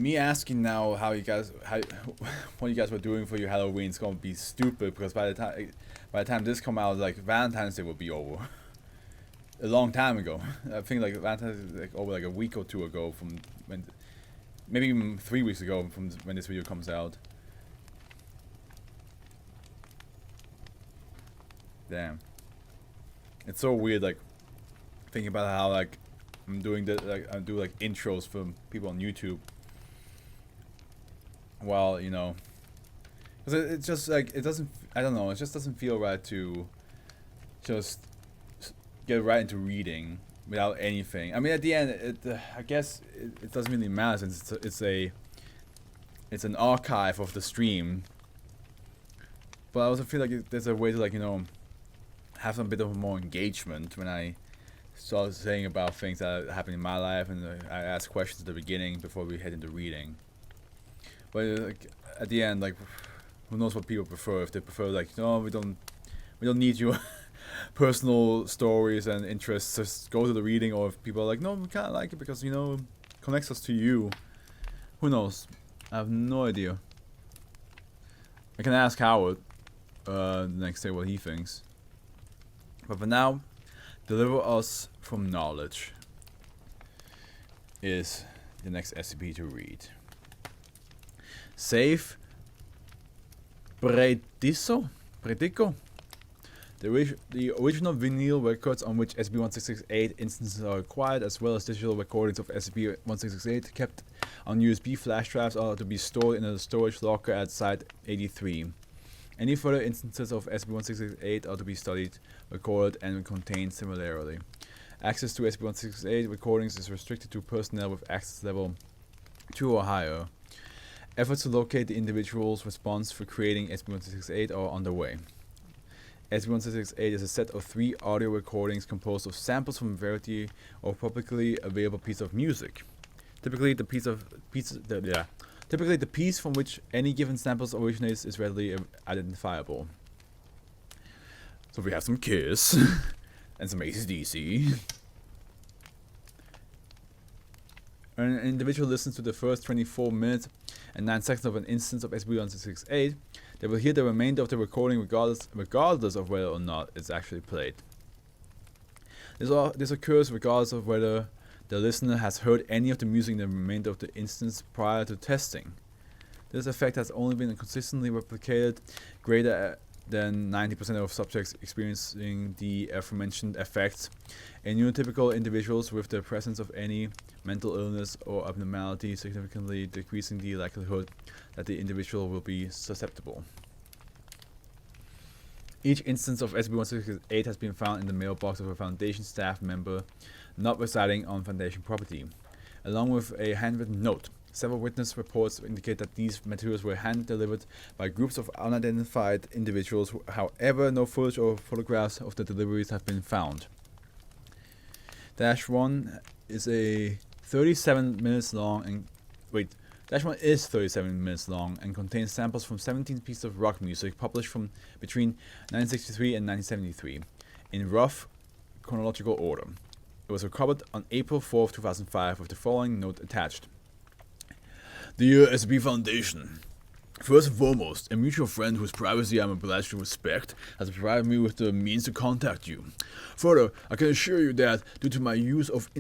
me asking now how what you guys were doing for your Halloween is gonna be stupid because by the time this come out, like Valentine's Day will be over. A long time ago. I think like Valentine's Day, like over like a week or two ago from when, maybe even 3 weeks ago from when this video comes out. Damn. It's so weird, like thinking about how like I'm doing the like I do like intros for people on YouTube. While you know, because it's just like it doesn't. I don't know. It just doesn't feel right to just get right into reading without anything. I mean, at the end, I guess it doesn't really matter since it's an archive of the stream. But I also feel like there's a way to like have some bit of more engagement when I start saying about things that happen in my life and I ask questions at the beginning before we head into reading. But like at the end, like who knows what people prefer? If they prefer like no, we don't need your personal stories and interests, just go to the reading. Or if people are like no, we kind of like it because connects us to you. Who knows? I have no idea. I can ask Howard the next day what he thinks. But for now, deliver us from knowledge is the next SCP to read. Save Predico. The original vinyl records on which SCP-1668 instances are acquired, as well as digital recordings of SCP-1668 kept on USB flash drives, are to be stored in a storage locker at Site 83. Any further instances of SCP-1668 are to be studied, recorded, and contained similarly. Access to SCP-1668 recordings is restricted to personnel with access level 2 or higher. Efforts to locate the individual's response for creating SCP-1668 are underway. SCP-1668 is a set of 3 audio recordings composed of samples from a variety of publicly available pieces of music. Typically, the piece from which any given samples originates is readily identifiable. So we have some Kiss and some AC/DC. When an individual listens to the first 24 minutes and 9 seconds of an instance of SCP-1668, they will hear the remainder of the recording regardless of whether or not it's actually played. This occurs regardless of whether the listener has heard any of the music in the remainder of the instance prior to testing. This effect has only been consistently replicated greater than 90% of subjects experiencing the aforementioned effects in neurotypical individuals with the presence of any mental illness or abnormality, significantly decreasing the likelihood that the individual will be susceptible. Each instance of SCP-1668 has been found in the mailbox of a Foundation staff member not residing on Foundation property, along with a handwritten note. Several witness reports indicate that these materials were hand-delivered by groups of unidentified individuals. However, no footage or photographs of the deliveries have been found. -1 is a 37 minutes long and -1 is 37 minutes long and contains samples from 17 pieces of rock music published from between 1963 and 1973 in rough chronological order. It was recovered on April 4th, 2005 with the following note attached. Dear SCP Foundation, first and foremost, a mutual friend whose privacy I am obliged to respect has provided me with the means to contact you. Further, I can assure you that, due to my use of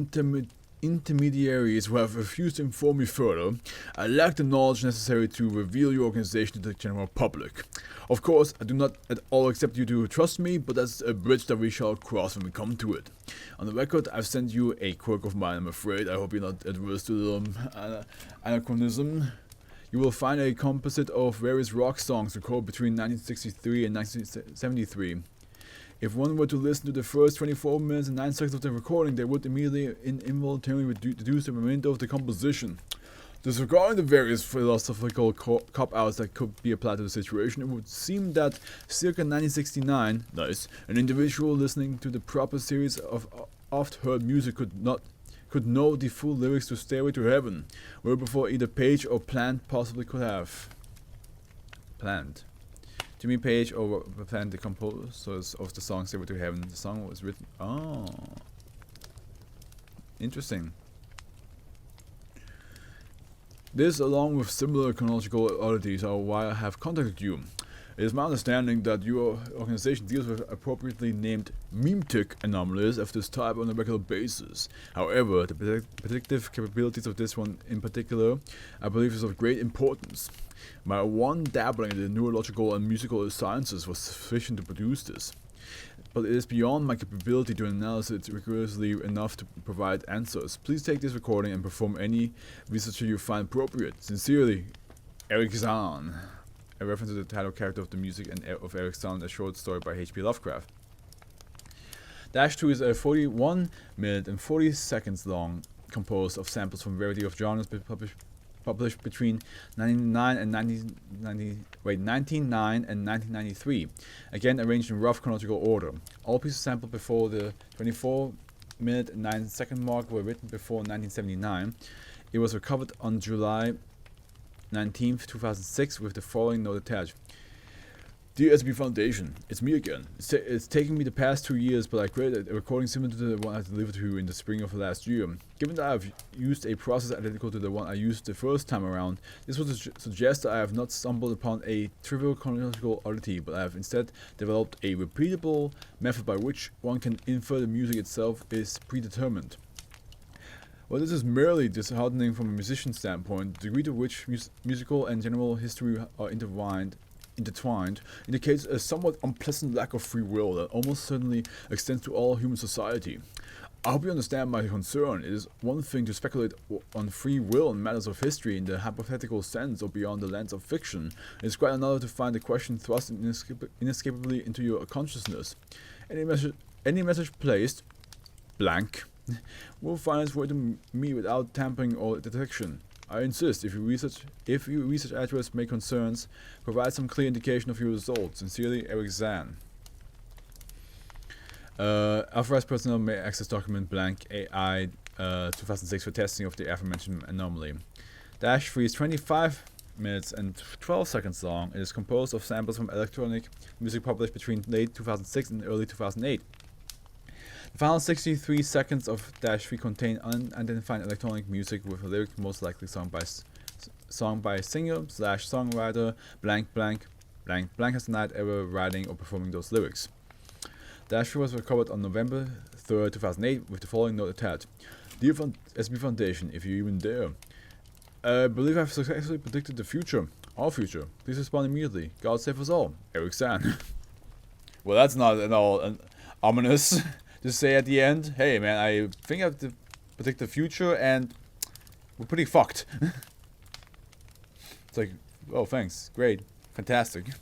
intermediaries who have refused to inform me further, I lack the knowledge necessary to reveal your organization to the general public. Of course, I do not at all expect you to trust me, but that's a bridge that we shall cross when we come to it. On the record, I've sent you a quirk of mine, I'm afraid. I hope you're not adverse to the anachronism. You will find a composite of various rock songs recorded between 1963 and 1973. If one were to listen to the first 24 minutes and 9 seconds of the recording, they would immediately involuntarily deduce the remainder of the composition. Disregarding the various philosophical cop-outs that could be applied to the situation, it would seem that circa 1969, an individual listening to the proper series of oft-heard music could know the full lyrics to Stairway to Heaven, where before either Page or Plant possibly could have. Plant. Jimmy Page or Plant, the composers of the song Stairway to Heaven. The song was written... Oh. Interesting. This, along with similar chronological oddities, are why I have contacted you. It is my understanding that your organization deals with appropriately named meme-tick anomalies of this type on a regular basis. However, the predictive capabilities of this one in particular, I believe, is of great importance. My one dabbling in the neurological and musical sciences was sufficient to produce this. But it is beyond my capability to analyze it rigorously enough to provide answers. Please take this recording and perform any research you find appropriate. Sincerely, Eric Zahn. A reference to the title character of the music and of Eric Zahn, a short story by H.P. Lovecraft. -2 is a 41 minute and 40 seconds long, composed of samples from a variety of genres published between 1909 and 1993, again arranged in rough chronological order. All pieces sampled before the 24 minute and 9 second mark were written before 1979. It was recovered on July 19th, 2006 with the following note attached. Dear SCP Foundation, it's me again. It's taken me the past 2 years, but I created a recording similar to the one I delivered to you in the spring of last year. Given that I have used a process identical to the one I used the first time around, this would suggest that I have not stumbled upon a trivial chronological oddity, but I have instead developed a repeatable method by which one can infer the music itself is predetermined. While this is merely disheartening from a musician's standpoint, the degree to which musical and general history are intertwined indicates a somewhat unpleasant lack of free will that almost certainly extends to all human society. I hope you understand my concern. It is one thing to speculate on free will in matters of history in the hypothetical sense or beyond the lens of fiction. It is quite another to find the question thrust inescapably into your consciousness. Any message placed blank will find its way to me without tampering or detection. I insist, if your research address may concerns, provide some clear indication of your results. Sincerely, Eric Zahn. Authorized personnel may access document blank AI 2006 for testing of the aforementioned anomaly. -3 is 25 minutes and 12 seconds long. It is composed of samples from electronic music published between late 2006 and early 2008. The final 63 seconds of -3 contain unidentified electronic music with a lyric most likely sung by singer/songwriter blank blank blank blank has denied ever writing or performing those lyrics. -3 was recovered on November 3rd, 2008 with the following note attached. Dear SCP Foundation, if you even dare, I believe I've successfully predicted the future, our future. Please respond immediately. God save us all. Eric Zahn. Well, that's not at all ominous. To say at the end, hey man, I think I have to predict the future and we're pretty fucked. It's like, oh thanks, great, fantastic.